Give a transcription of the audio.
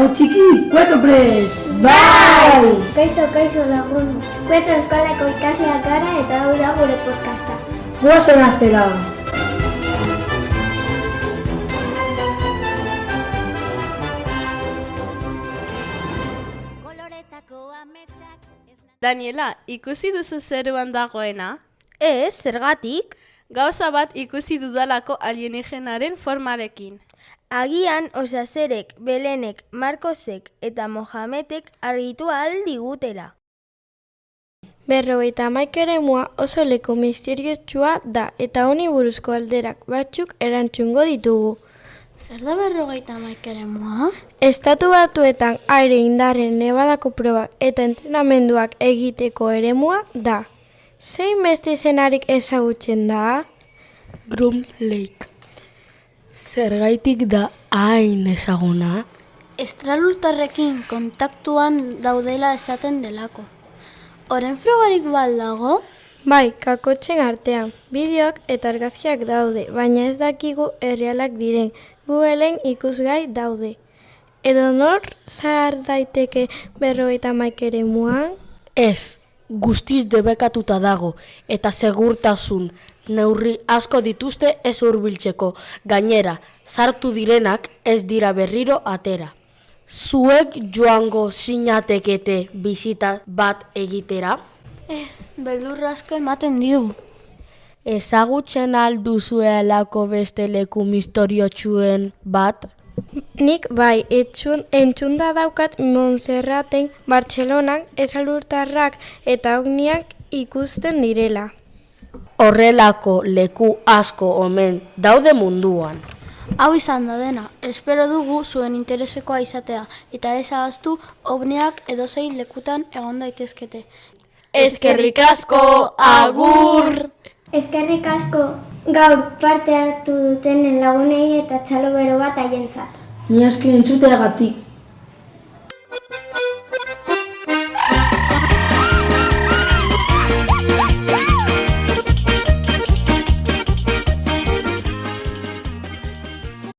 Hau txiki, kueto prez! Bai! Kaixo lagun. Kueto eskolako ikasleak gara eta hau da gure podcasta. Guazen hastera! Daniela, ikusi duzu zeruan dagoena? Ez, zergatik? Gauza bat ikusi dudalako alienigenaren formarekin. Agian Osazerek, Belenek, Markosek eta Mohamedek argitu ahal digutela. 51 eremua oso leku misteriotsua da eta honi buruzko alderak batzuk erantzungo ditugu. Zer da 51 eremua? Estatu Batuetan aire indarren nebadako probak eta entrenamenduak egiteko eremua da. Zein beste izenarik ezagutzen da? Groom Lake. Zergaitik da hain ezaguna? Estralurtarrekin kontaktuan daudela esaten delako. Oren frogarik baldago? Bai, kakotzen artean, bideoak eta argazkiak daude, baina ez dakigu errealak diren, Googleen ikusgai daude. Edo nor zahar daiteke 51 eremuan? Ez, guztiz debekatuta dago eta segurtasun neurri asko dituzte ez hurbiltzeko. Gainera, sartu direnak ez dira berriro atera. Zuek joango zinatekete bisita bat egitera? Ez, beldurra asko ematen digu. Ezagutzen alduzuelako beste leku misteriotsuren bat? Nik bai, entzunda daukat Montserraten, Bartzelonan, esalurtarrak eta ogniak ikusten direla. Horrelako leku asko omen daude munduan. Hau izan da dena, espero dugu zuen interesekoa izatea, eta ez ahaztu ovniak edozein lekutan egon daitezkete. Eskerrik asko, agur! Eskerrik asko gaur parte hartu dutenen lagunei eta txalo bero bat haientzat. Ni aski entzuteagatik.